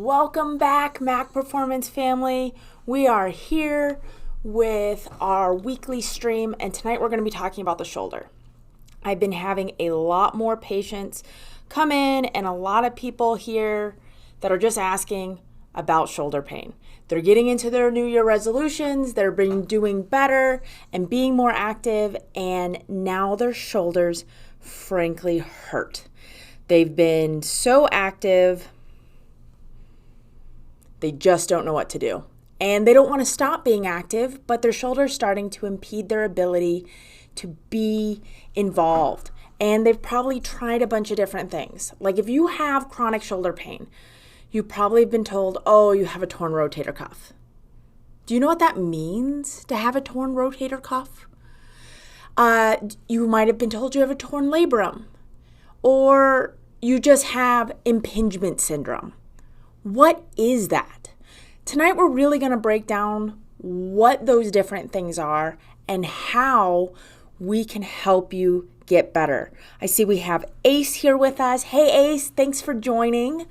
Welcome back, Mac Performance family. We are here with our weekly stream, and tonight we're going to be talking about the shoulder. I've been having a lot more patients come in and a lot of people here that are just asking about shoulder pain. They're getting into their New Year resolutions, they're been doing better and being more active, and now their shoulders frankly hurt. They've been so active, they just don't know what to do. And they don't want to stop being active, but their shoulder's starting to impede their ability to be involved. And they've probably tried a bunch of different things. Like if you have chronic shoulder pain, you probably have been told, oh, you have a torn rotator cuff. Do you know what that means to have a torn rotator cuff? You might have been told you have a torn labrum, or you just have impingement syndrome. What is that? Tonight we're really going to break down what those different things are and how we can help you get better. I see we have Ace here with us. Hey Ace, thanks for joining.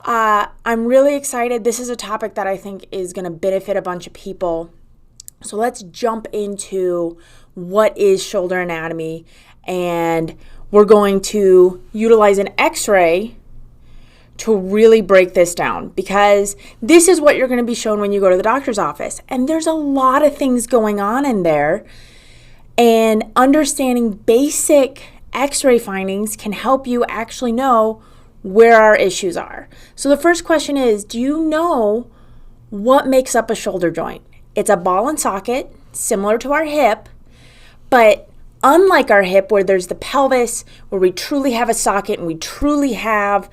I'm really excited. This is a topic that I think is going to benefit a bunch of people. So let's jump into what is shoulder anatomy, and we're going to utilize an x-ray to really break this down, because this is what you're going to be shown when you go to the doctor's office. And there's a lot of things going on in there, and understanding basic x-ray findings can help you actually know where our issues are. So the first question is, do you know what makes up a shoulder joint? It's a ball and socket, similar to our hip, but unlike our hip where there's the pelvis, where we truly have a socket and we truly have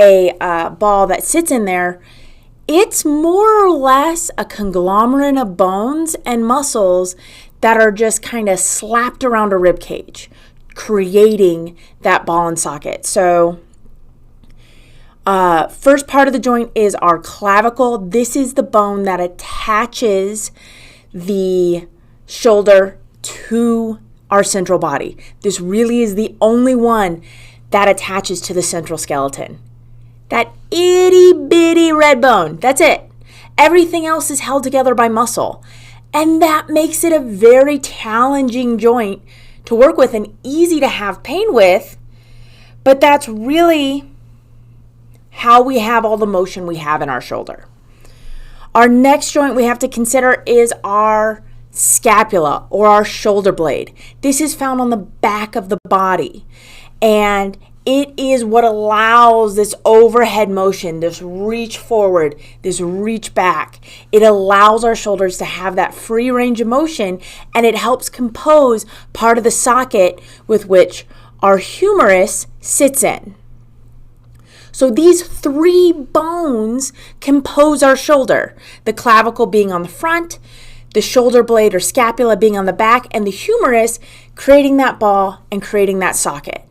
a ball that sits in there, it's more or less a conglomerate of bones and muscles that are just kind of slapped around a rib cage, creating that ball and socket. So first part of the joint is our clavicle. This is the bone that attaches the shoulder to our central body. This really is the only one that attaches to the central skeleton. That itty bitty red bone, that's it. Everything else is held together by muscle. And that makes it a very challenging joint to work with and easy to have pain with. But that's really how we have all the motion we have in our shoulder. Our next joint we have to consider is our scapula, or our shoulder blade. This is found on the back of the body, and it is what allows this overhead motion, this reach forward, this reach back. It allows our shoulders to have that free range of motion, and it helps compose part of the socket with which our humerus sits in. So these three bones compose our shoulder, the clavicle being on the front, the shoulder blade or scapula being on the back, and the humerus creating that ball and creating that socket.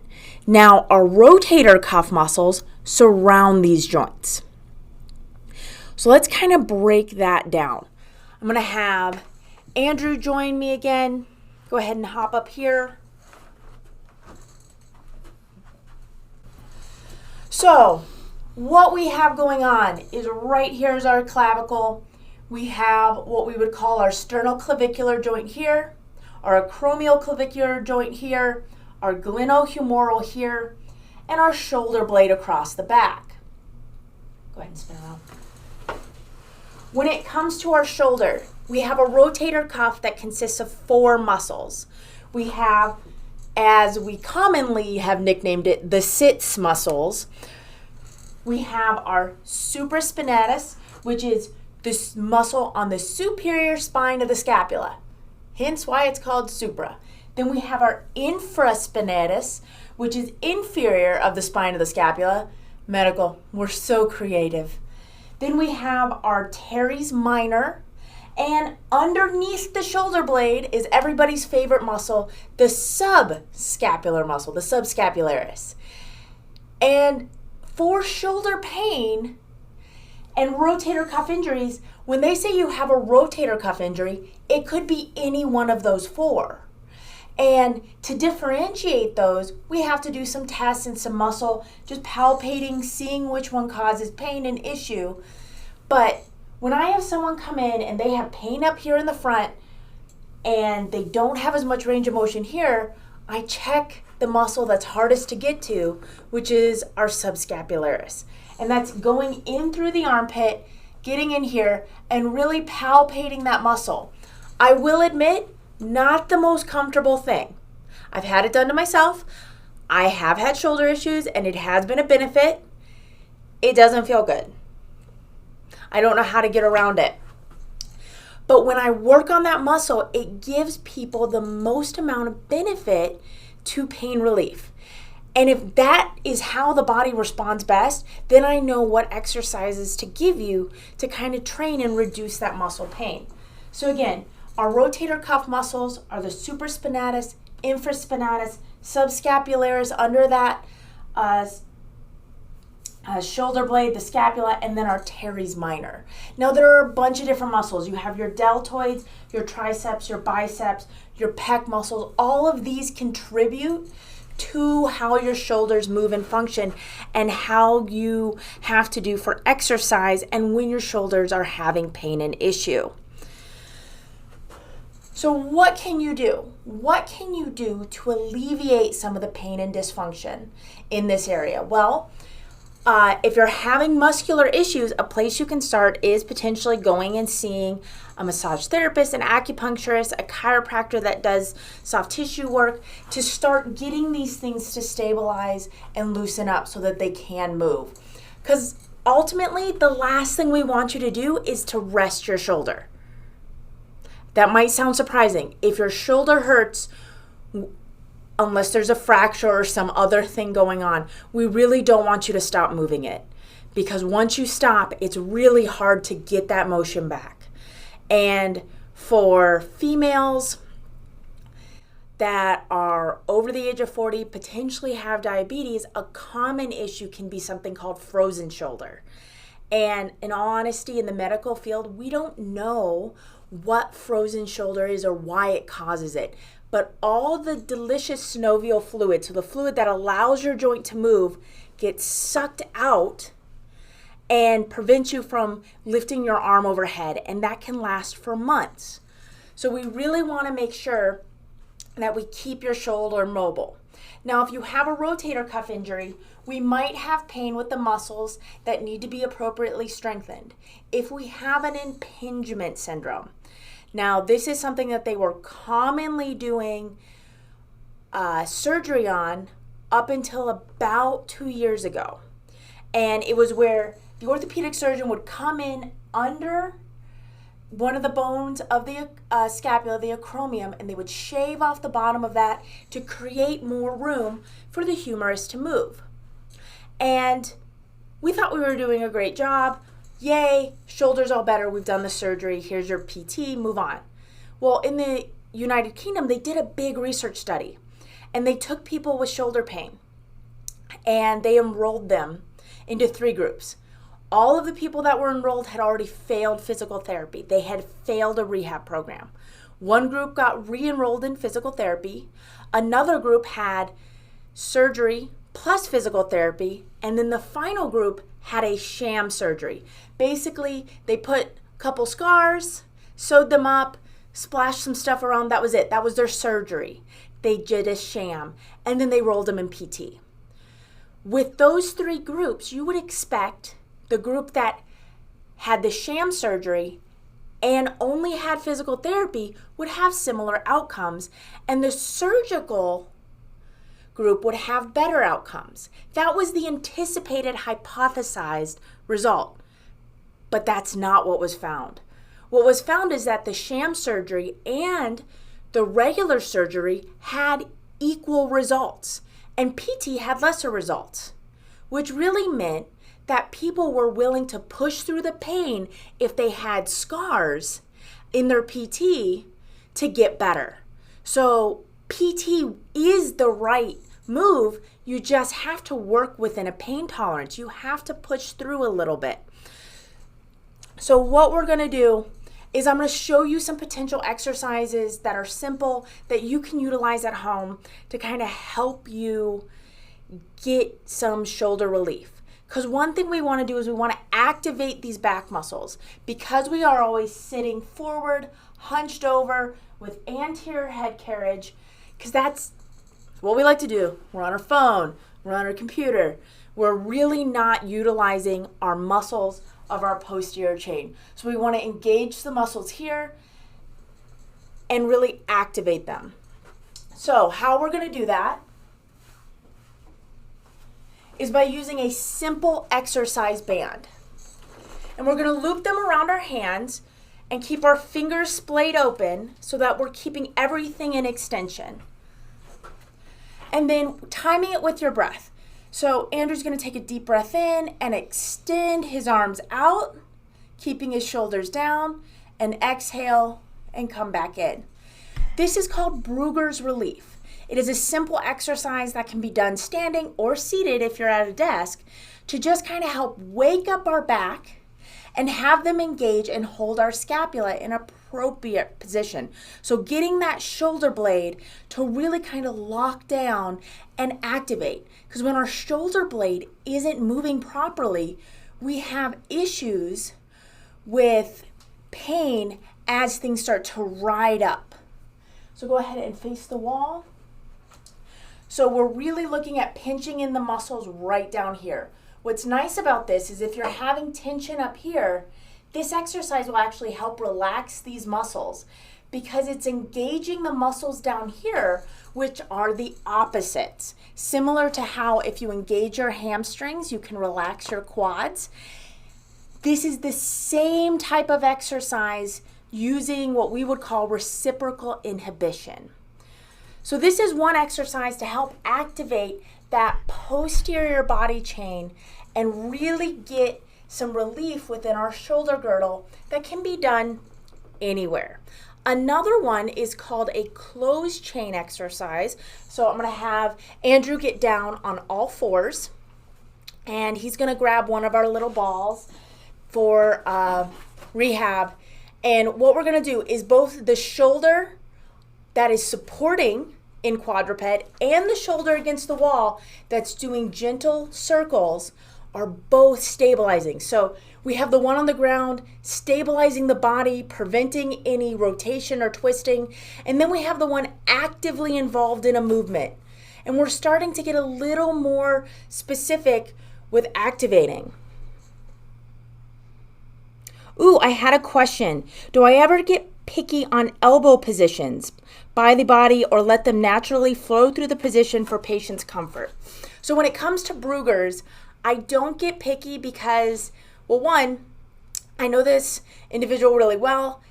Now, our rotator cuff muscles surround these joints. So let's kind of break that down. I'm going to have Andrew join me again. Go ahead and hop up here. So what we have going on is right here is our clavicle. We have what we would call our sternoclavicular joint here, our acromioclavicular joint here, our glenohumeral here, and our shoulder blade across the back. Go ahead and spin around. When it comes to our shoulder, we have a rotator cuff that consists of four muscles. We have, as we commonly have nicknamed it, the sits muscles. We have our supraspinatus, which is this muscle on the superior spine of the scapula, hence why it's called supra. Then we have our infraspinatus, which is inferior of the spine of the scapula. Medical, we're so creative. Then we have our teres minor, and underneath the shoulder blade is everybody's favorite muscle, the subscapular muscle, the subscapularis. And for shoulder pain and rotator cuff injuries, when they say you have a rotator cuff injury, it could be any one of those four. And to differentiate those, we have to do some tests and some muscle, just palpating, seeing which one causes pain and issue. But when I have someone come in and they have pain up here in the front and they don't have as much range of motion here, I check the muscle that's hardest to get to, which is our subscapularis. And that's going in through the armpit, getting in here, and really palpating that muscle. I will admit, not the most comfortable thing. I've had it done to myself. I have had shoulder issues, and it has been a benefit. It doesn't feel good. I don't know how to get around it. But when I work on that muscle, it gives people the most amount of benefit to pain relief. And if that is how the body responds best, then I know what exercises to give you to kind of train and reduce that muscle pain. So again, our rotator cuff muscles are the supraspinatus, infraspinatus, subscapularis under that shoulder blade, the scapula, and then our teres minor. Now there are a bunch of different muscles. You have your deltoids, your triceps, your biceps, your pec muscles. All of these contribute to how your shoulders move and function and how you have to do for exercise and when your shoulders are having pain and issue. So what can you do? What can you do to alleviate some of the pain and dysfunction in this area? Well, if you're having muscular issues, a place you can start is potentially going and seeing a massage therapist, an acupuncturist, a chiropractor that does soft tissue work to start getting these things to stabilize and loosen up so that they can move. Because ultimately, the last thing we want you to do is to rest your shoulder. That might sound surprising. If your shoulder hurts, unless there's a fracture or some other thing going on, we really don't want you to stop moving it. Because once you stop, it's really hard to get that motion back. And for females that are over the age of 40, potentially have diabetes, a common issue can be something called frozen shoulder. And in all honesty, in the medical field, we don't know what frozen shoulder is or why it causes it. But all the delicious synovial fluid, so the fluid that allows your joint to move, gets sucked out and prevents you from lifting your arm overhead, and that can last for months. So we really want to make sure that we keep your shoulder mobile. Now, if you have a rotator cuff injury, we might have pain with the muscles that need to be appropriately strengthened. If we have an impingement syndrome, now this is something that they were commonly doing surgery on up until about 2 years ago. And it was where the orthopedic surgeon would come in under one of the bones of the scapula, the acromion, and they would shave off the bottom of that to create more room for the humerus to move. And we thought we were doing a great job. Yay, shoulders all better, we've done the surgery, here's your PT, move on. Well, in the United Kingdom, they did a big research study, and they took people with shoulder pain, and they enrolled them into 3 groups. All of the people that were enrolled had already failed physical therapy. They had failed a rehab program. One group got re-enrolled in physical therapy. Another group had surgery plus physical therapy. And then the final group had a sham surgery. Basically, they put a couple scars, sewed them up, splashed some stuff around. That was it. That was their surgery. They did a sham. And then they rolled them in PT. With those 3 groups, you would expect the group that had the sham surgery and only had physical therapy would have similar outcomes, and the surgical group would have better outcomes. That was the anticipated hypothesized result, but that's not what was found. What was found is that the sham surgery and the regular surgery had equal results, and PT had lesser results, which really meant that people were willing to push through the pain if they had scars in their PT to get better. So PT is the right move. You just have to work within a pain tolerance. You have to push through a little bit. So what we're going to do is I'm going to show you some potential exercises that are simple that you can utilize at home to kind of help you get some shoulder relief. Because one thing we want to do is we want to activate these back muscles because we are always sitting forward, hunched over with anterior head carriage, because that's what we like to do. We're on our phone, we're on our computer. We're really not utilizing our muscles of our posterior chain. So we want to engage the muscles here and really activate them. So how we're going to do that is by using a simple exercise band. And we're going to loop them around our hands and keep our fingers splayed open so that we're keeping everything in extension. And then timing it with your breath. So Andrew's going to take a deep breath in and extend his arms out, keeping his shoulders down, and exhale and come back in. This is called Brugger's Relief. It is a simple exercise that can be done standing or seated if you're at a desk to just kind of help wake up our back and have them engage and hold our scapula in appropriate position. So getting that shoulder blade to really kind of lock down and activate. Because when our shoulder blade isn't moving properly, we have issues with pain as things start to ride up. So go ahead and face the wall. So we're really looking at pinching in the muscles right down here. What's nice about this is if you're having tension up here, this exercise will actually help relax these muscles because it's engaging the muscles down here, which are the opposites. Similar to how if you engage your hamstrings, you can relax your quads. This is the same type of exercise using what we would call reciprocal inhibition. So this is one exercise to help activate that posterior body chain and really get some relief within our shoulder girdle that can be done anywhere. Another one is called a closed chain exercise. So I'm going to have Andrew get down on all fours, and he's going to grab one of our little balls for rehab. And what we're going to do is both the shoulder that is supporting in quadruped and the shoulder against the wall that's doing gentle circles are both stabilizing. So we have the one on the ground stabilizing the body, preventing any rotation or twisting, and then we have the one actively involved in a movement. And we're starting to get a little more specific with activating. Ooh, I had a question. Do I ever get picky on elbow positions by the body or let them naturally flow through the position for patient's comfort? So when it comes to Brugger's, I don't get picky because, well, one, I know this individual really well.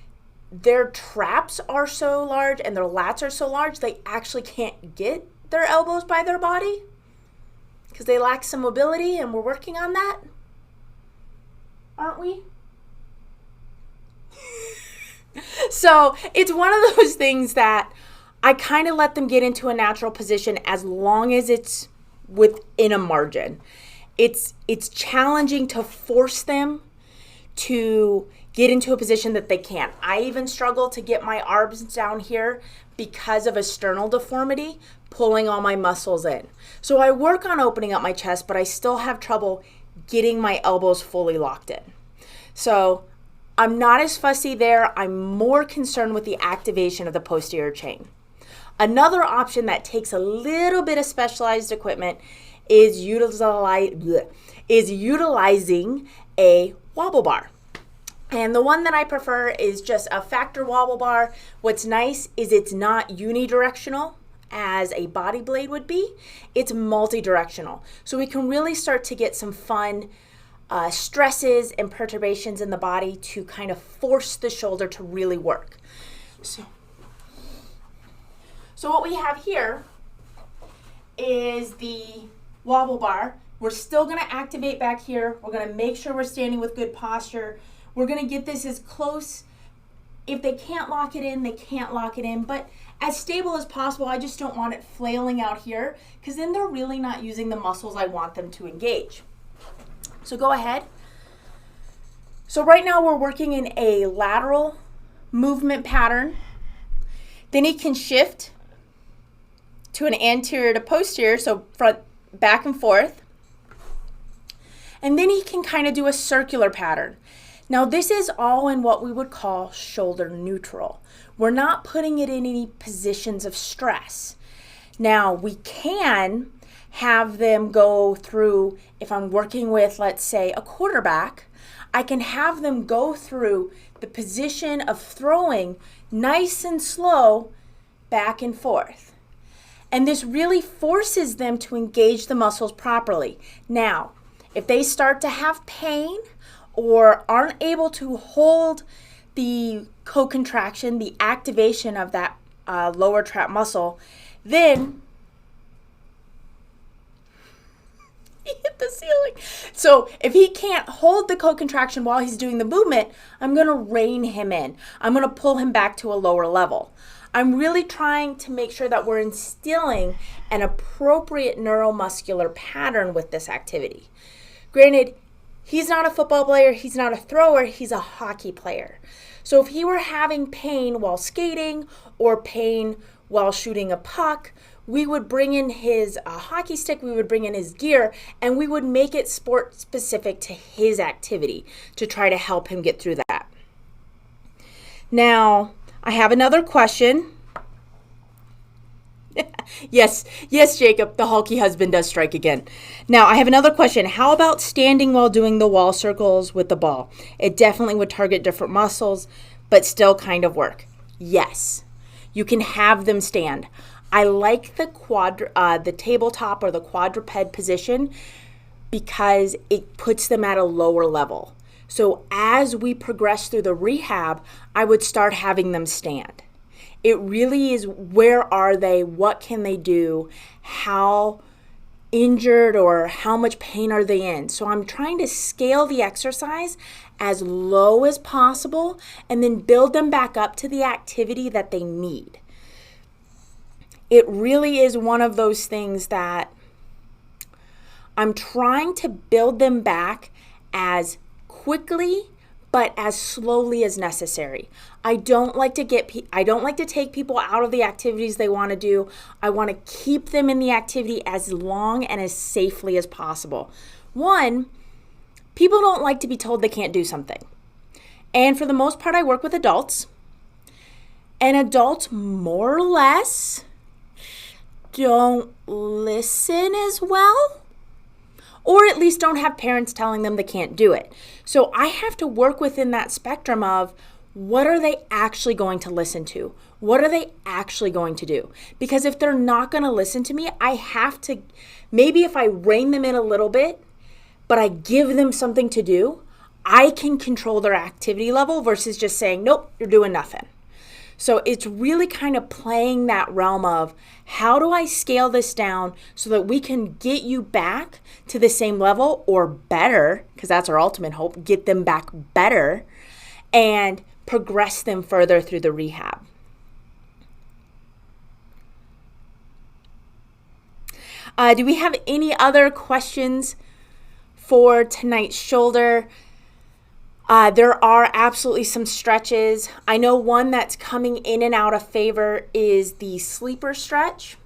Their traps are so large and their lats are so large, they actually can't get their elbows by their body because they lack some mobility, and we're working on that, aren't we? So it's one of those things that I kind of let them get into a natural position as long as it's within a margin. It's challenging to force them to get into a position that they can't. I even struggle to get my arms down here because of a sternal deformity, pulling all my muscles in. So I work on opening up my chest, but I still have trouble getting my elbows fully locked in. So I'm not as fussy there. I'm more concerned with the activation of the posterior chain. Another option that takes a little bit of specialized equipment is utilizing a wobble bar. And the one that I prefer is just a factor wobble bar. What's nice is it's not unidirectional as a body blade would be. It's multi-directional. So we can really start to get some fun stresses and perturbations in the body to kind of force the shoulder to really work. So what we have here is the wobble bar. We're still going to activate back here. We're going to make sure we're standing with good posture. We're going to get this as close. If they can't lock it in, they can't lock it in, but as stable as possible. I just don't want it flailing out here because then they're really not using the muscles I want them to engage. So go ahead. So right now we're working in a lateral movement pattern. Then he can shift to an anterior to posterior, so front, back and forth. And then he can kind of do a circular pattern. Now this is all in what we would call shoulder neutral. We're not putting it in any positions of stress. Now we can have them go through, if I'm working with, let's say, a quarterback, I can have them go through the position of throwing nice and slow back and forth. And this really forces them to engage the muscles properly. Now, if they start to have pain or aren't able to hold the co-contraction, the activation of that lower trap muscle, then he hit the ceiling. So if he can't hold the co-contraction while he's doing the movement, I'm going to rein him in. I'm going to pull him back to a lower level. I'm really trying to make sure that we're instilling an appropriate neuromuscular pattern with this activity. Granted, he's not a football player, he's not a thrower, he's a hockey player. So if he were having pain while skating or pain while shooting a puck, we would bring in his hockey stick, we would bring in his gear, and we would make it sport specific to his activity to try to help him get through that. Now, I have another question. Yes, Jacob, the hulky husband does strike again. Now, I have another question. How about standing while doing the wall circles with the ball? It definitely would target different muscles, but still kind of work. Yes, you can have them stand. I like the tabletop or the quadruped position because it puts them at a lower level. So as we progress through the rehab, I would start having them stand. It really is, where are they? What can they do? How injured or how much pain are they in? So I'm trying to scale the exercise as low as possible and then build them back up to the activity that they need. It really is one of those things that I'm trying to build them back as quickly but as slowly as necessary. I don't like to take people out of the activities they want to do. I want to keep them in the activity as long and as safely as possible. One, people don't like to be told they can't do something. And for the most part, I work with adults. And adults, more or less, don't listen as well, or at least don't have parents telling them they can't do it. So I have to work within that spectrum of what are they actually going to listen to? What are they actually going to do? Because if they're not going to listen to me, I have to, maybe if I rein them in a little bit, but I give them something to do, I can control their activity level versus just saying, nope, you're doing nothing. So it's really kind of playing that realm of how do I scale this down so that we can get you back to the same level or better, because that's our ultimate hope, get them back better and progress them further through the rehab. Do we have any other questions for tonight's shoulder? There are absolutely some stretches. I know one that's coming in and out of favor is the sleeper stretch.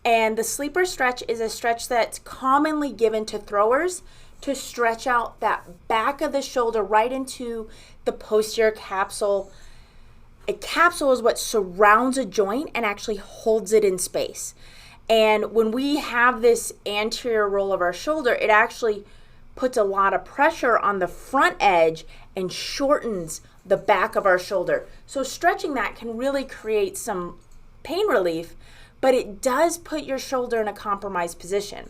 And the sleeper stretch is a stretch that's commonly given to throwers to stretch out that back of the shoulder right into the posterior capsule. A capsule is what surrounds a joint and actually holds it in space. And when we have this anterior roll of our shoulder, it actually puts a lot of pressure on the front edge and shortens the back of our shoulder. So stretching that can really create some pain relief, but it does put your shoulder in a compromised position.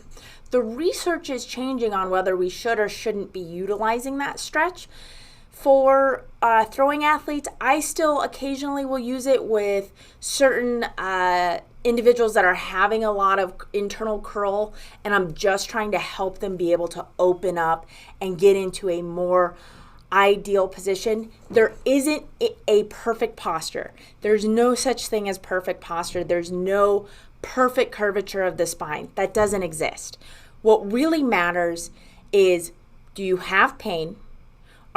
The research is changing on whether we should or shouldn't be utilizing that stretch. For throwing athletes, I still occasionally will use it with certain individuals that are having a lot of internal curl, and I'm just trying to help them be able to open up and get into a more ideal position. There isn't a perfect posture. There's no such thing as perfect posture. There's no perfect curvature of the spine. That doesn't exist. What really matters is, do you have pain?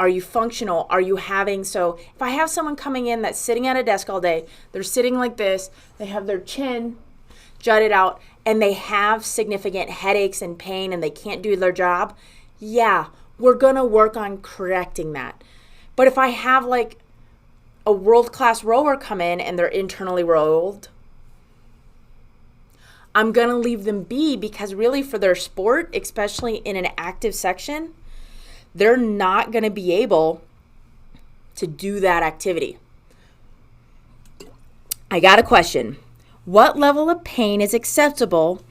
Are you functional? Are you having, so if I have someone coming in that's sitting at a desk all day, they're sitting like this, they have their chin jutted out, and they have significant headaches and pain and they can't do their job, yeah, we're going to work on correcting that. But if I have like a world-class rower come in and they're internally rolled, I'm going to leave them be, because really for their sport, especially in an active section, they're not going to be able to do that activity. I got a question. What level of pain is acceptable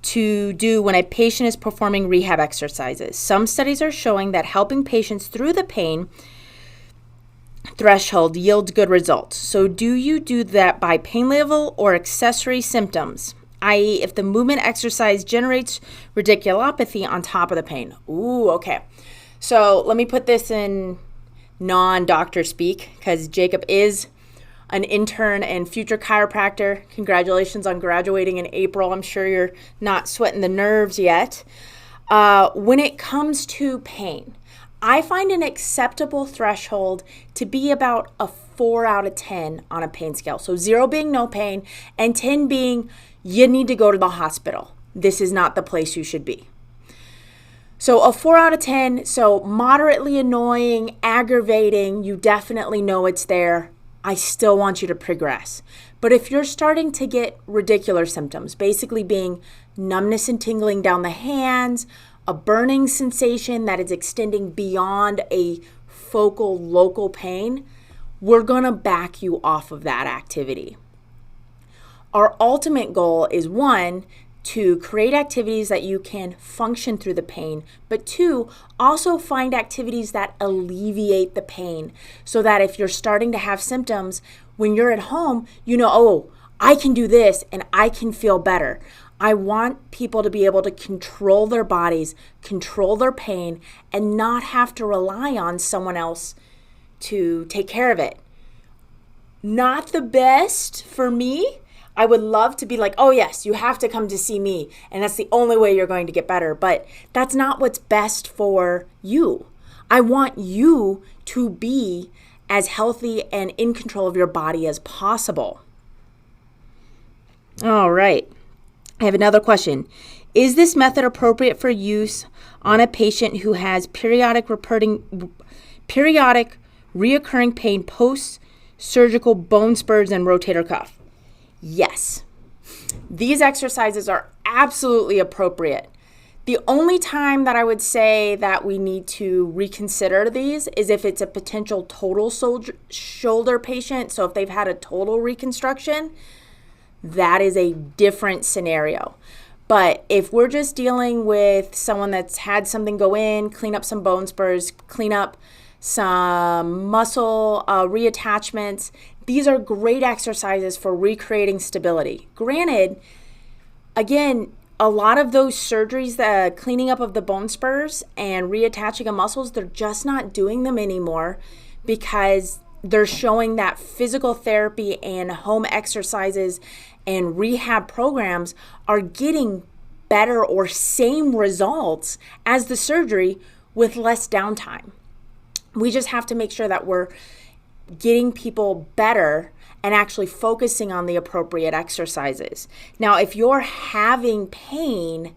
to do when a patient is performing rehab exercises? Some studies are showing that helping patients through the pain threshold yields good results. So do you do that by pain level or accessory symptoms? I.e., if the movement exercise generates radiculopathy on top of the pain. Ooh, okay. So let me put this in non-doctor speak, because Jacob is an intern and future chiropractor. Congratulations on graduating in April. I'm sure you're not sweating the nerves yet. When it comes to pain, I find an acceptable threshold to be about a 4 out of 10 on a pain scale. So 0 being no pain and 10 being you need to go to the hospital. This is not the place you should be. So a 4 out of 10, so moderately annoying, aggravating, you definitely know it's there. I still want you to progress. But if you're starting to get radicular symptoms, basically being numbness and tingling down the hands, a burning sensation that is extending beyond a focal local pain, we're going to back you off of that activity. Our ultimate goal is, 1, to create activities that you can function through the pain, but 2, also find activities that alleviate the pain, so that if you're starting to have symptoms, when you're at home, you know, oh, I can do this and I can feel better. I want people to be able to control their bodies, control their pain, and not have to rely on someone else to take care of it. Not the best for me. I would love to be like, oh yes, you have to come to see me, and that's the only way you're going to get better. But that's not what's best for you. I want you to be as healthy and in control of your body as possible. All right. I have another question. Is this method appropriate for use on a patient who has periodic reoccurring pain post-surgical bone spurs and rotator cuff? Yes. These exercises are absolutely appropriate. The only time that I would say that we need to reconsider these is if it's a potential total shoulder patient. So if they've had a total reconstruction, that is a different scenario. But if we're just dealing with someone that's had something go in, clean up some bone spurs, clean up some muscle reattachments, these are great exercises for recreating stability. Granted, again, a lot of those surgeries, the cleaning up of the bone spurs and reattaching of muscles, they're just not doing them anymore because they're showing that physical therapy and home exercises and rehab programs are getting better or same results as the surgery with less downtime. We just have to make sure that we're getting people better and actually focusing on the appropriate exercises. Now, if you're having pain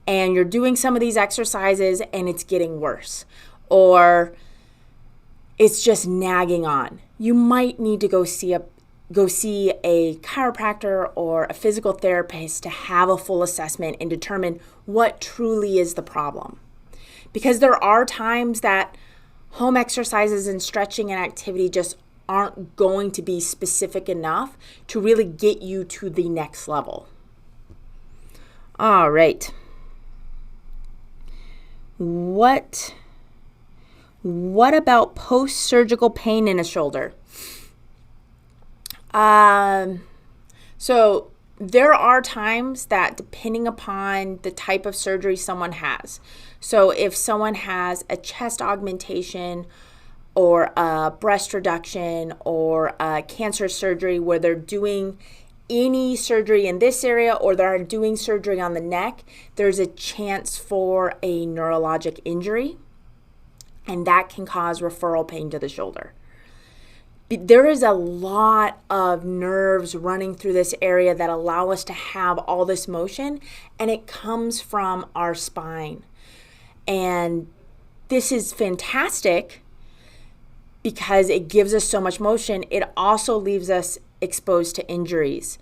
and you're doing some of these exercises and it's getting worse, or it's just nagging on, you might need to go see a chiropractor or a physical therapist to have a full assessment and determine what truly is the problem. Because there are times that home exercises and stretching and activity just aren't going to be specific enough to really get you to the next level. All right. What about post-surgical pain in a shoulder? So there are times that, depending upon the type of surgery someone has, so if someone has a chest augmentation or a breast reduction or a cancer surgery where they're doing any surgery in this area or they're doing surgery on the neck, there's a chance for a neurologic injury. and that can cause referral pain to the shoulder. There is a lot of nerves running through this area that allow us to have all this motion, and it comes from our spine. And this is fantastic because it gives us so much motion. It also leaves us exposed to injuries.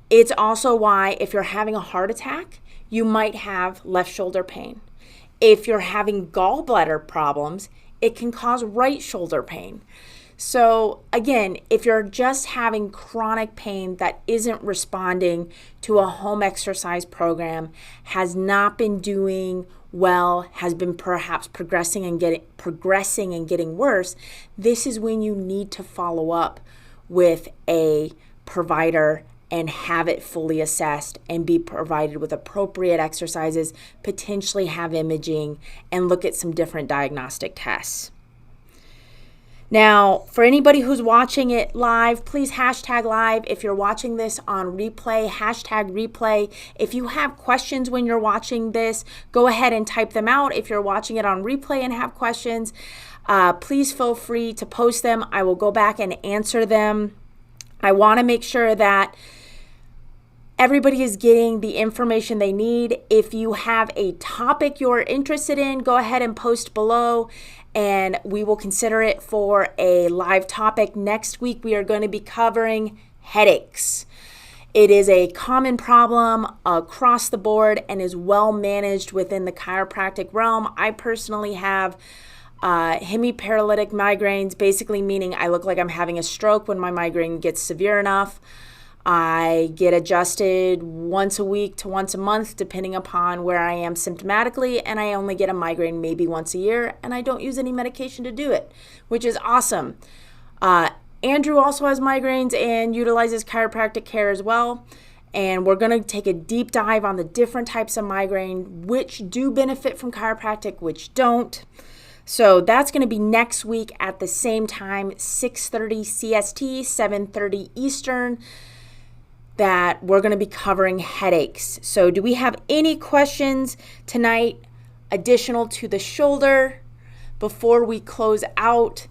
It's also why if you're having a heart attack, you might have left shoulder pain. If you're having gallbladder problems, it can cause right shoulder pain. So again, if you're just having chronic pain that isn't responding to a home exercise program, has not been doing well, has been perhaps progressing and getting worse, this is when you need to follow up with a provider and have it fully assessed and be provided with appropriate exercises, potentially have imaging, and look at some different diagnostic tests. Now, for anybody who's watching it live, please hashtag live. If you're watching this on replay, hashtag replay. If you have questions when you're watching this, go ahead and type them out. If you're watching it on replay and have questions, please feel free to post them. I will go back and answer them. I want to make sure that everybody is getting the information they need. If you have a topic you're interested in, go ahead and post below, and we will consider it for a live topic. Next week, we are going to be covering headaches. It is a common problem across the board and is well managed within the chiropractic realm. I personally have hemiparalytic migraines, basically meaning I look like I'm having a stroke when my migraine gets severe enough. I get adjusted once a week to once a month, depending upon where I am symptomatically, and I only get a migraine maybe once a year, and I don't use any medication to do it, which is awesome. Andrew also has migraines and utilizes chiropractic care as well, and we're going to take a deep dive on the different types of migraine, which do benefit from chiropractic, which don't. So that's going to be next week at the same time, 6:30 CST, 7:30 Eastern, that we're going to be covering headaches. So do we have any questions tonight additional to the shoulder before we close out?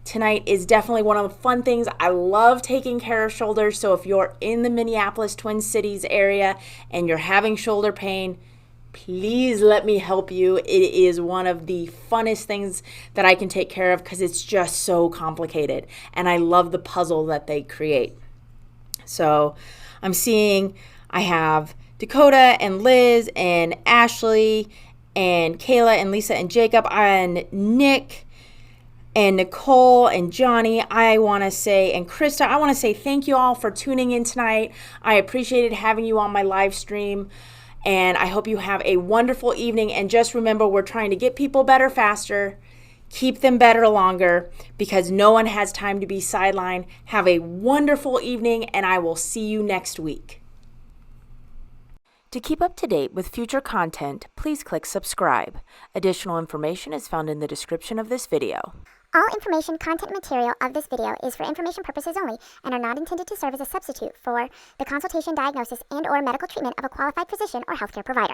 Tonight is definitely one of the fun things. I love taking care of shoulders. So if you're in the Minneapolis, Twin Cities area and you're having shoulder pain, please let me help you. It is one of the funnest things that I can take care of because it's just so complicated. And I love the puzzle that they create. So I'm seeing I have Dakota and Liz and Ashley and Kayla and Lisa and Jacob and Nick and Nicole and Johnny. I want to say, and Krista, I want to say thank you all for tuning in tonight. I appreciated having you on my live stream, and I hope you have a wonderful evening. And just remember, we're trying to get people better faster, keep them better longer, because no one has time to be sidelined. Have a wonderful evening, and I will see you next week. To keep up to date with future content, please click subscribe. Additional information is found in the description of this video. All information, content, and material of this video is for information purposes only and are not intended to serve as a substitute for the consultation, diagnosis, and/or medical treatment of a qualified physician or healthcare provider.